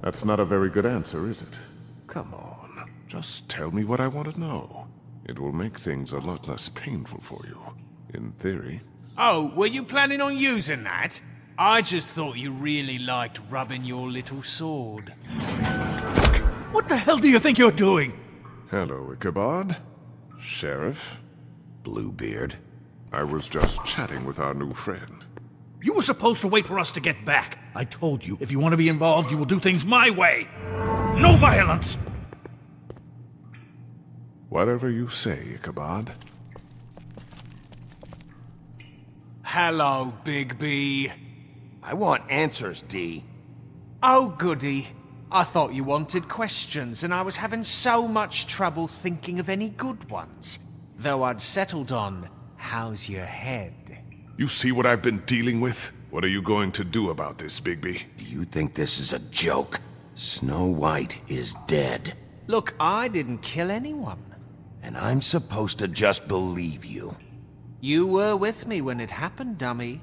That's not a very good answer, is it? Come on, just tell me what I want to know. It will make things a lot less painful for you, in theory. Oh, were you planning on using that? I just thought you really liked rubbing your little sword. What the hell do you think you're doing? Hello, Ichabod. Sheriff. Bluebeard. I was just chatting with our new friend. You were supposed to wait for us to get back. I told you, if you want to be involved, you will do things my way. No violence! Whatever you say, Ichabod. Hello, Bigby. I want answers, D. Oh, goody. I thought you wanted questions, and I was having so much trouble thinking of any good ones. Though I'd settled on, how's your head? You see what I've been dealing with? What are you going to do about this, Bigby? Do you think this is a joke? Snow White is dead. Look, I didn't kill anyone. And I'm supposed to just believe you. You were with me when it happened, dummy.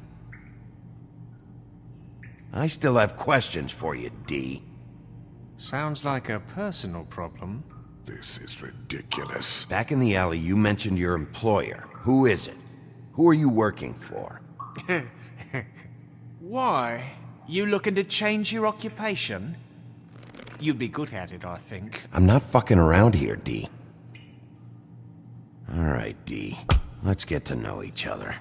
I still have questions for you, D. Sounds like a personal problem. This is ridiculous. Back in the alley, you mentioned your employer. Who is it? Who are you working for? Why? You looking to change your occupation? You'd be good at it, I think. I'm not fucking around here, D. All right, D. Let's get to know each other.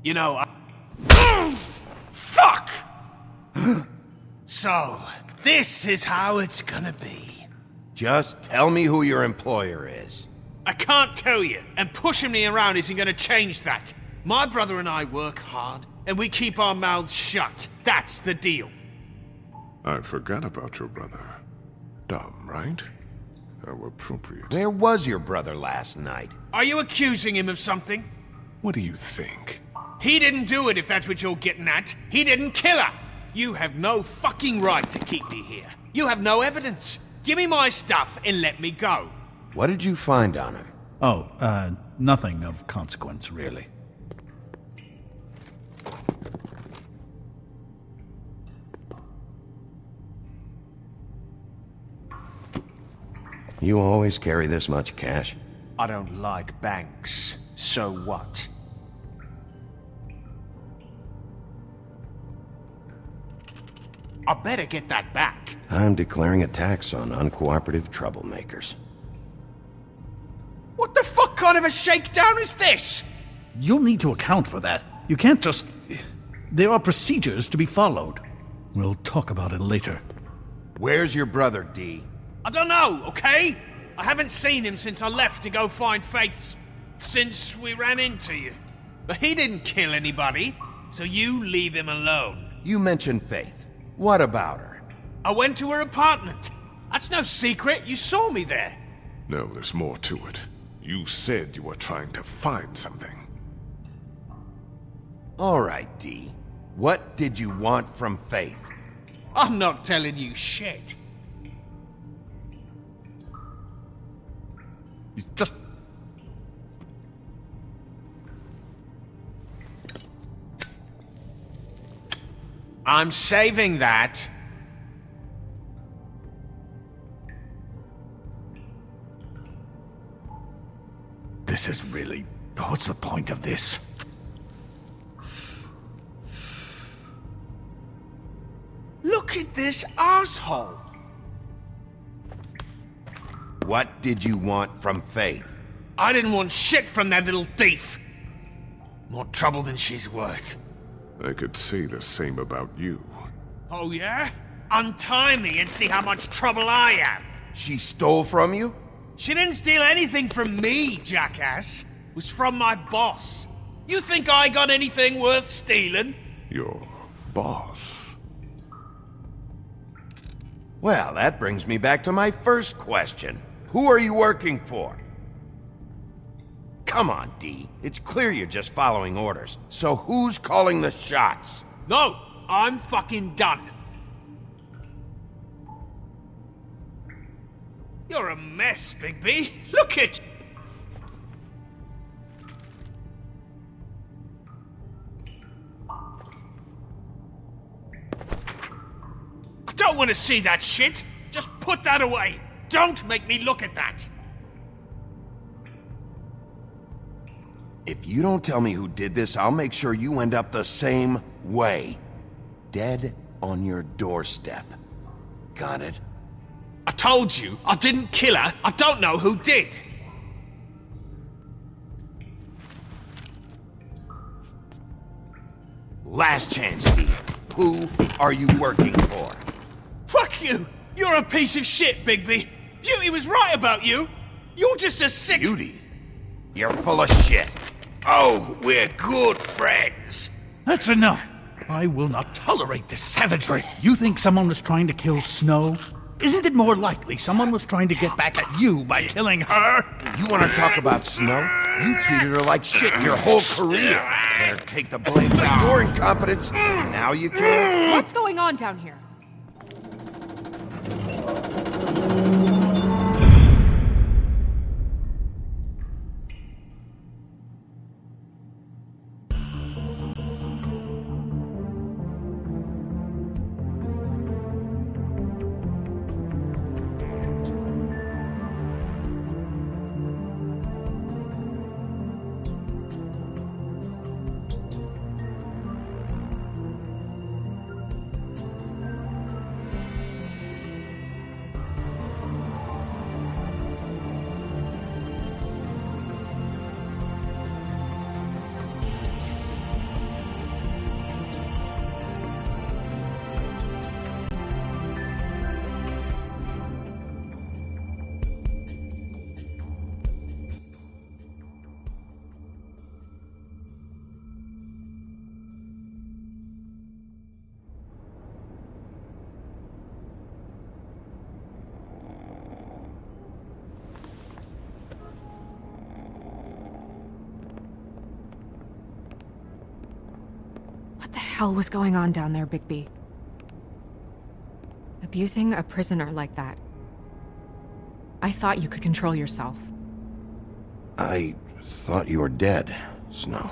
You know, Fuck! So, this is how it's gonna be. Just tell me who your employer is. I can't tell you, and pushing me around isn't gonna change that. My brother and I work hard, and we keep our mouths shut. That's the deal. I forgot about your brother. Dumb, right? How appropriate. Where was your brother last night? Are you accusing him of something? What do you think? He didn't do it, if that's what you're getting at. He didn't kill her. You have no fucking right to keep me here. You have no evidence. Give me my stuff and let me go. What did you find on him? Oh, nothing of consequence, really. You always carry this much cash? I don't like banks. So what? I better get that back. I'm declaring a tax on uncooperative troublemakers. What the fuck kind of a shakedown is this? You'll need to account for that. You can't just... There are procedures to be followed. We'll talk about it later. Where's your brother, D? I don't know, okay? I haven't seen him since I left to go find Faith's... since we ran into you. But he didn't kill anybody, so you leave him alone. You mentioned Faith. What about her? I went to her apartment. That's no secret, you saw me there. No, there's more to it. You said you were trying to find something. All right, D. What did you want from Faith? I'm not telling you shit. He's just... I'm saving that. This is really... What's the point of this? Look at this asshole. What did you want from Faith? I didn't want shit from that little thief. More trouble than she's worth. I could say the same about you. Oh yeah? Untie me and see how much trouble I am. She stole from you? She didn't steal anything from me, jackass. It was from my boss. You think I got anything worth stealing? Your boss. Well, that brings me back to my first question. Who are you working for? Come on, D. It's clear you're just following orders. So who's calling the shots? No, I'm fucking done. You're a mess, Bigby. Look at... don't want to see that shit! Just put that away! Don't make me look at that! If you don't tell me who did this, I'll make sure you end up the same way. Dead on your doorstep. Got it? I told you, I didn't kill her. I don't know who did. Last chance, Steve. Who are you working for? Fuck you! You're a piece of shit, Bigby. Beauty was right about you. You're just a sick... Beauty? You're full of shit. Oh, we're good friends. That's enough. I will not tolerate this savagery. You think someone was trying to kill Snow? Isn't it more likely someone was trying to get back at you by killing her? You want to talk about Snow? You treated her like shit your whole career. Better take the blame for your incompetence. Now you care? What's going on down here? What the hell was going on down there, Bigby? Abusing a prisoner like that. I thought you could control yourself. I thought you were dead, Snow.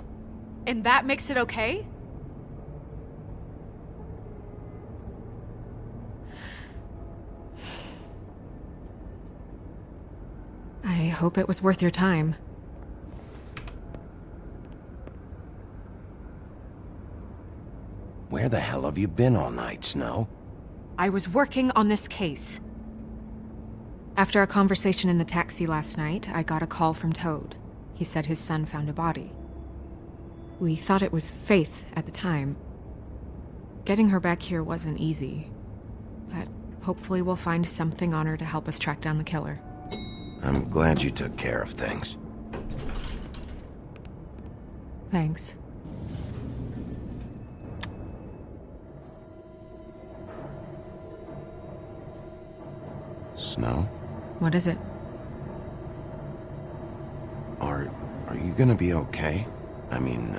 And that makes it okay? I hope it was worth your time. Where the hell have you been all night, Snow? I was working on this case. After a conversation in the taxi last night, I got a call from Toad. He said his son found a body. We thought it was Faith at the time. Getting her back here wasn't easy, but hopefully we'll find something on her to help us track down the killer. I'm glad you took care of things. Thanks. Snow? What is it? Are you gonna be okay? I mean,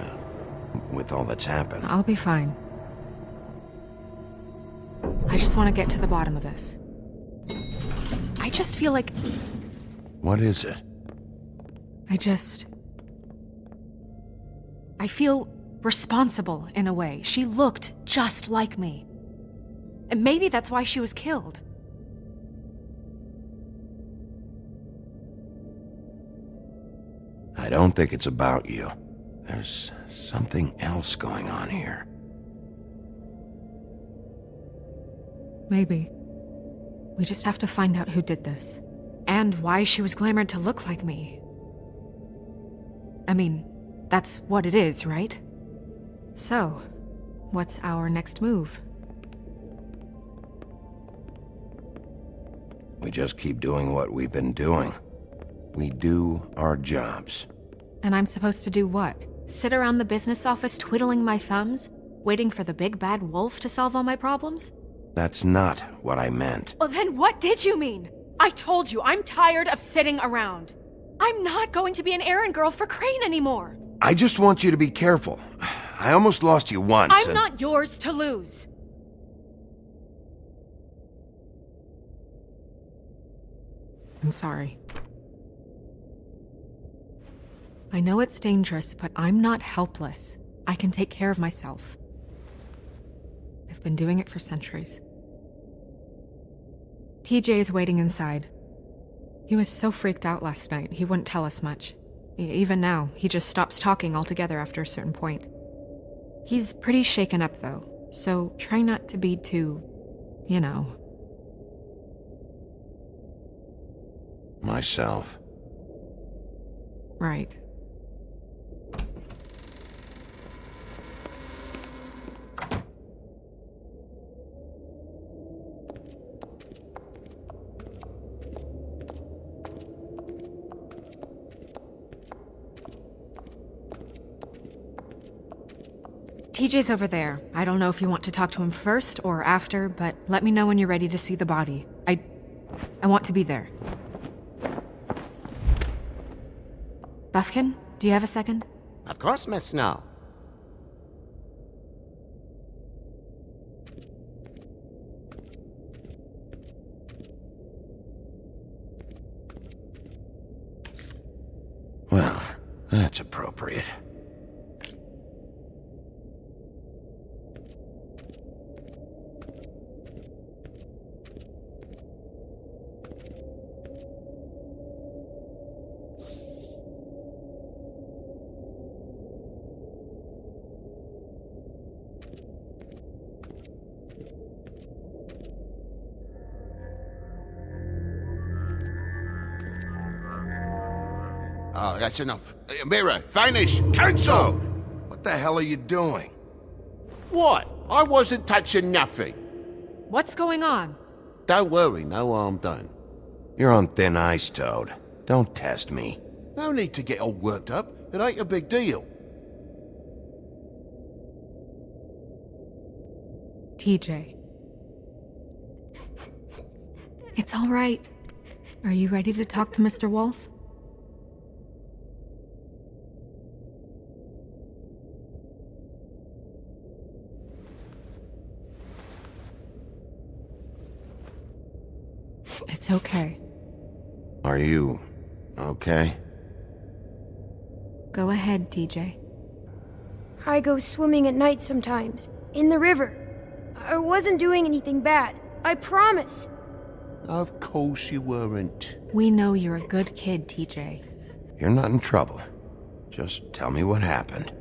with all that's happened. I'll be fine. I just want to get to the bottom of this. I just feel like... What is it? I feel responsible in a way. She looked just like me. And maybe that's why she was killed. I don't think it's about you. There's something else going on here. Maybe. We just have to find out who did this. And why she was glamored to look like me. I mean, that's what it is, right? So, what's our next move? We just keep doing what we've been doing. We do our jobs. And I'm supposed to do what? Sit around the business office twiddling my thumbs? Waiting for the big bad wolf to solve all my problems? That's not what I meant. Well, then what did you mean? I told you, I'm tired of sitting around. I'm not going to be an errand girl for Crane anymore. I just want you to be careful. I almost lost you once. I'm not yours to lose. I'm sorry. I know it's dangerous, but I'm not helpless. I can take care of myself. I've been doing it for centuries. TJ is waiting inside. He was so freaked out last night, he wouldn't tell us much. Even now, he just stops talking altogether after a certain point. He's pretty shaken up, though, so try not to be too, Myself. Right. TJ's over there. I don't know if you want to talk to him first or after, but let me know when you're ready to see the body. I want to be there. Buffkin, do you have a second? Of course, Miss Snow. Well, that's appropriate. Oh, that's enough. Mirror, vanish, cancel! What the hell are you doing? What? I wasn't touching nothing. What's going on? Don't worry, no harm done. You're on thin ice, Toad. Don't test me. No need to get all worked up. It ain't a big deal. TJ. It's all right. Are you ready to talk to Mr. Wolf? It's okay. Are you okay? Go ahead, TJ. I go swimming at night sometimes, in the river. I wasn't doing anything bad, I promise. Of course you weren't. We know you're a good kid, TJ. You're not in trouble. Just tell me what happened.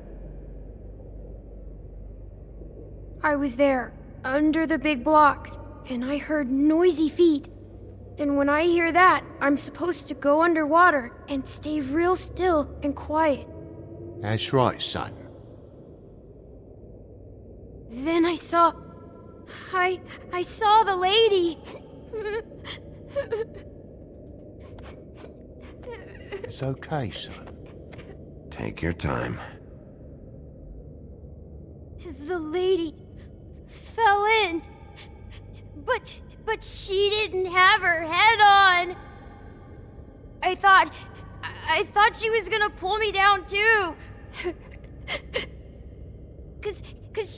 I was there, under the big blocks, and I heard noisy feet. And when I hear that, I'm supposed to go underwater and stay real still and quiet. That's right, son. Then I saw the lady. It's okay, son. Take your time. The lady fell in. But she didn't have her head on. I thought she was gonna pull me down too. Cause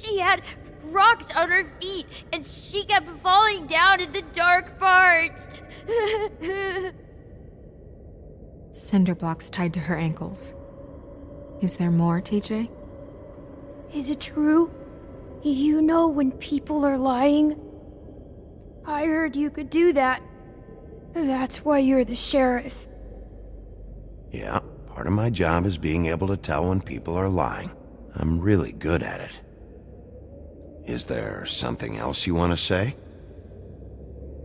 she had rocks on her feet and she kept falling down in the dark parts. Cinder blocks tied to her ankles. Is there more, TJ? Is it true? You know when people are lying? I heard you could do that. That's why you're the sheriff. Yeah, part of my job is being able to tell when people are lying. I'm really good at it. Is there something else you want to say?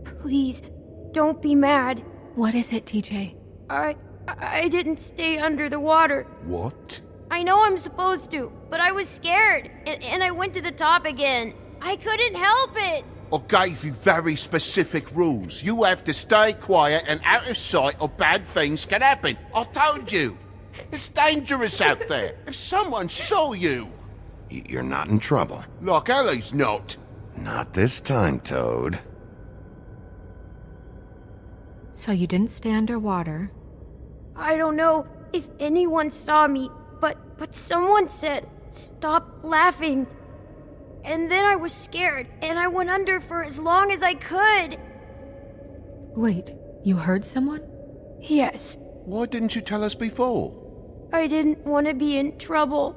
Please, don't be mad. What is it, TJ? I didn't stay under the water. What? I know I'm supposed to, but I was scared, and I went to the top again. I couldn't help it. I gave you very specific rules. You have to stay quiet and out of sight or bad things can happen. I told you. It's dangerous out there. If someone saw you... You're not in trouble. Like Ellie's not. Not this time, Toad. So you didn't stay underwater. I don't know if anyone saw me, but someone said, "Stop laughing." And then I was scared, and I went under for as long as I could. Wait, you heard someone? Yes, Why didn't you tell us before? I didn't want to be in trouble.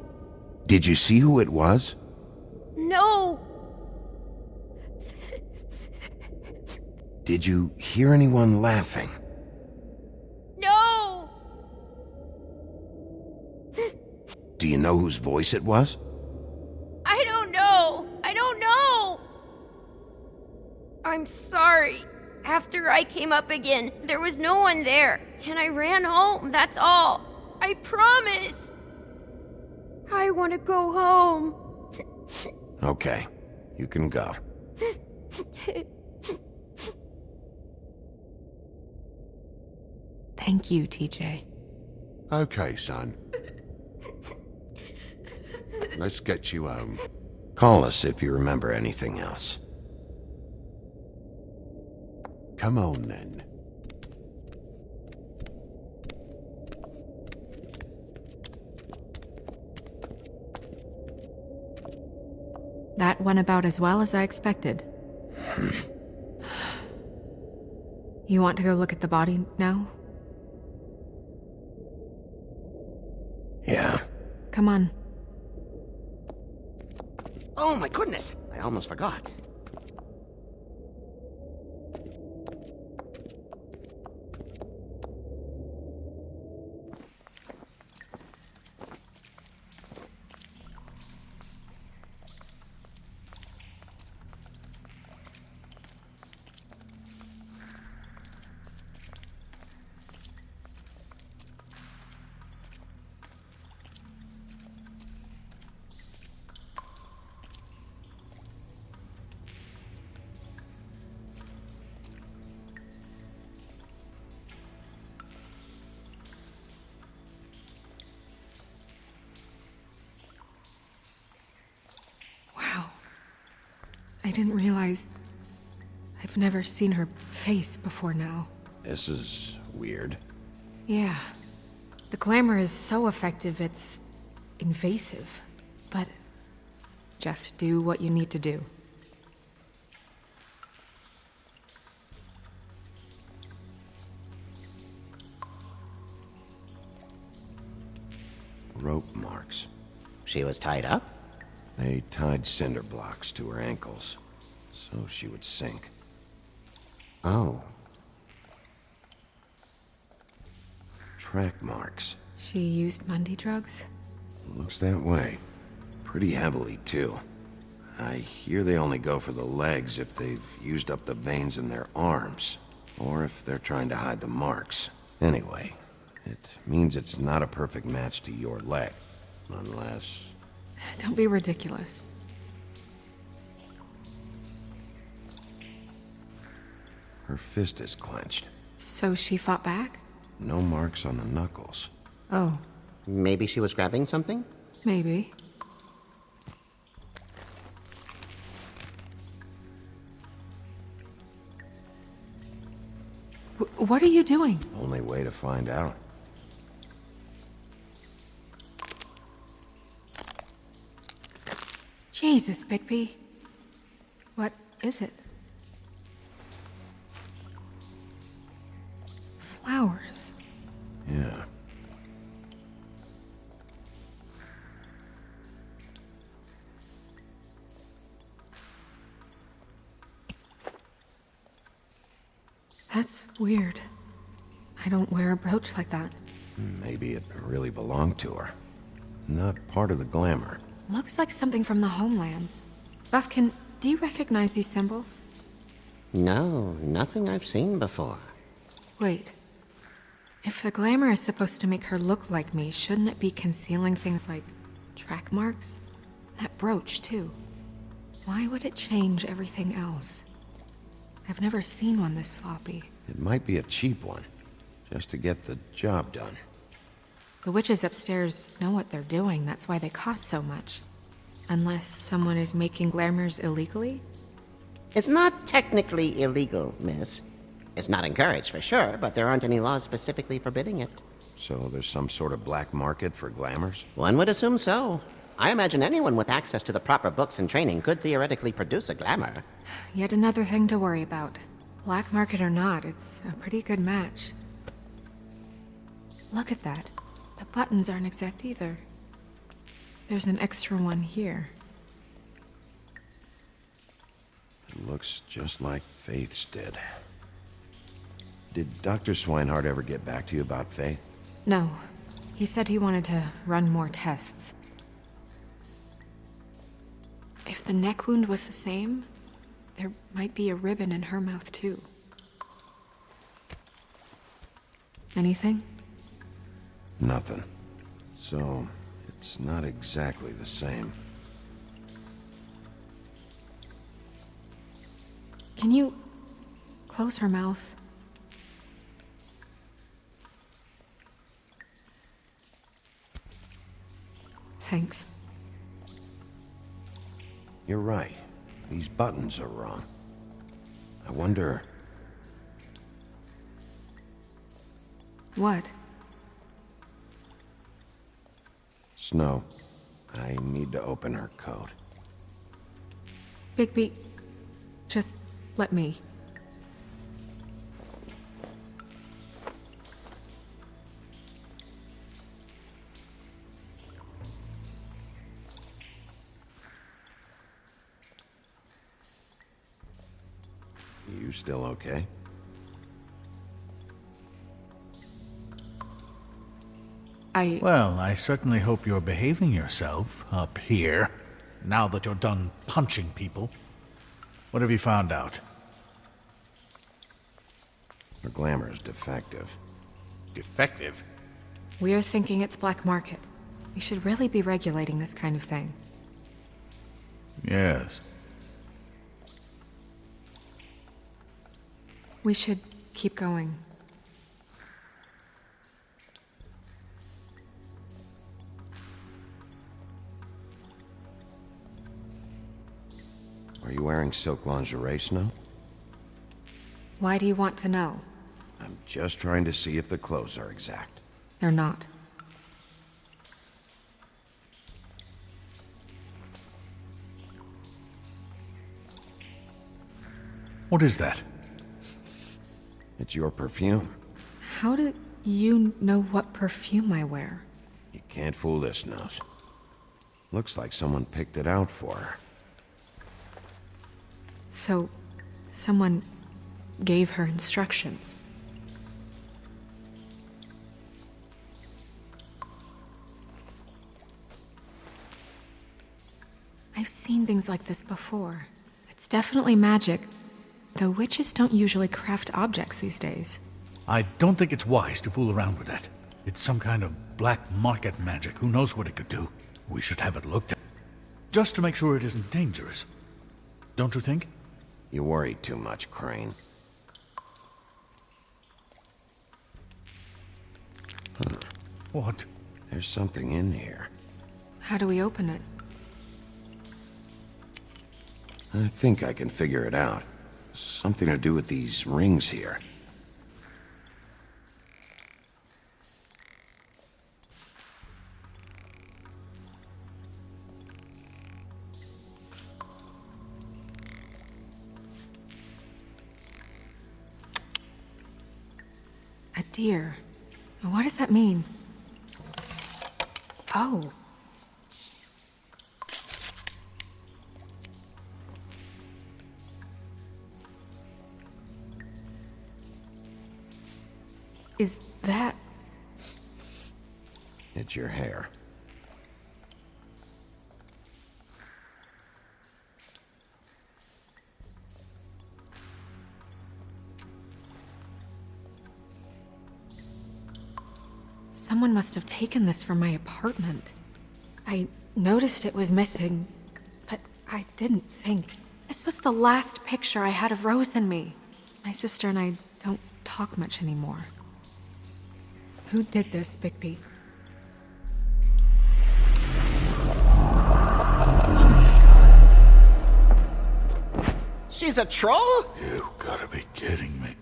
Did you see who it was? No, Did you hear anyone laughing? No! Do you know whose voice it was? I don't know! I don't know! I'm sorry. After I came up again, there was no one there, and I ran home, that's all. I promise! I want to go home. Okay, you can go. Thank you, TJ. Okay, son. Let's get you home. Call us if you remember anything else. Come on, then. That went about as well as I expected. You want to go look at the body now? Yeah. Come on. Oh my goodness, I almost forgot. Wow. I didn't realize... I've never seen her face before now. This is weird. Yeah. The glamour is so effective, it's invasive. But just do what you need to do. Rope marks. She was tied up? They tied cinder blocks to her ankles, so she would sink. Oh. Track marks. She used Mundy drugs? Looks that way. Pretty heavily, too. I hear they only go for the legs if they've used up the veins in their arms, or if they're trying to hide the marks. Anyway, it means it's not a perfect match to your leg, unless... Don't be ridiculous. Her fist is clenched. So she fought back? No marks on the knuckles. Oh, Maybe she was grabbing something? maybe. What are you doing? Only way to find out. Jesus, Bigby. What is it? Flowers. Yeah. That's weird. I don't wear a brooch like that. Maybe it really belonged to her. Not part of the glamour. Looks like something from the homelands. Buffkin, do you recognize these symbols? No, nothing I've seen before. Wait. If the glamour is supposed to make her look like me, shouldn't it be concealing things like track marks? That brooch, too. Why would it change everything else? I've never seen one this sloppy. It might be a cheap one, just to get the job done. The witches upstairs know what they're doing, that's why they cost so much. Unless someone is making glamours illegally? It's not technically illegal, miss. It's not encouraged for sure, but there aren't any laws specifically forbidding it. So there's some sort of black market for glamours? One would assume so. I imagine anyone with access to the proper books and training could theoretically produce a glamour. Yet another thing to worry about. Black market or not, it's a pretty good match. Look at that. The buttons aren't exact either. There's an extra one here. It looks just like Faith's did. Did Dr. Swinehart ever get back to you about Faith? No. He said he wanted to run more tests. If the neck wound was the same, there might be a ribbon in her mouth too. Anything? Nothing. So, it's not exactly the same. Can you close her mouth? Thanks. You're right. These buttons are wrong. I wonder... What? Snow, I need to open her coat. Bigby, just let me. You still okay? Well, I certainly hope you're behaving yourself up here, now that you're done punching people. What have you found out? Her glamour is defective. Defective? We're thinking it's black market. We should really be regulating this kind of thing. Yes. We should keep going. Are you wearing silk lingerie, Snow? Why do you want to know? I'm just trying to see if the clothes are exact. They're not. What is that? It's your perfume. How do you know what perfume I wear? You can't fool this nose. Looks like someone picked it out for her. So, someone gave her instructions. I've seen things like this before. It's definitely magic, though witches don't usually craft objects these days. I don't think it's wise to fool around with that. It's some kind of black market magic. Who knows what it could do? We should have it looked at. Just to make sure it isn't dangerous. Don't you think? You worry too much, Crane. Huh. What? There's something in here. How do we open it? I think I can figure it out. Something to do with these rings here. A deer. What does that mean? Oh. Is that... It's your hair. Someone must have taken this from my apartment. I noticed it was missing, but I didn't think. This was the last picture I had of Rose and me. My sister and I don't talk much anymore. Who did this, Bigby? She's a troll? You gotta be kidding me.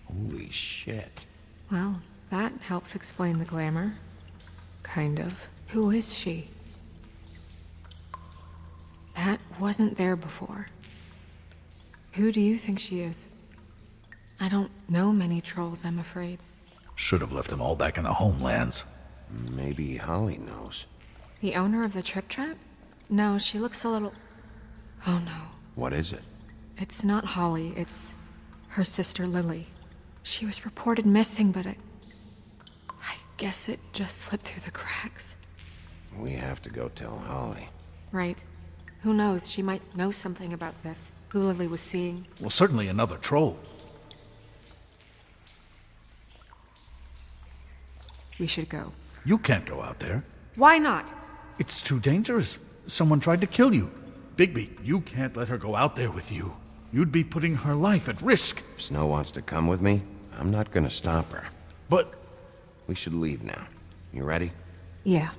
Holy shit. Well, that helps explain the glamour. Kind of. Who is she? That wasn't there before. Who do you think she is? I don't know many trolls, I'm afraid. Should have left them all back in the homelands. Maybe Holly knows. The owner of the Trip Trap? No, she looks a little... Oh no. What is it? It's not Holly, it's her sister Lily. She was reported missing, but I guess it just slipped through the cracks. We have to go tell Holly. Right. Who knows, she might know something about this. Who Lily was seeing. Well, certainly another troll. We should go. You can't go out there. Why not? It's too dangerous. Someone tried to kill you. Bigby, you can't let her go out there with you. You'd be putting her life at risk. If Snow wants to come with me, I'm not gonna stop her. But We should leave now. You ready? Yeah.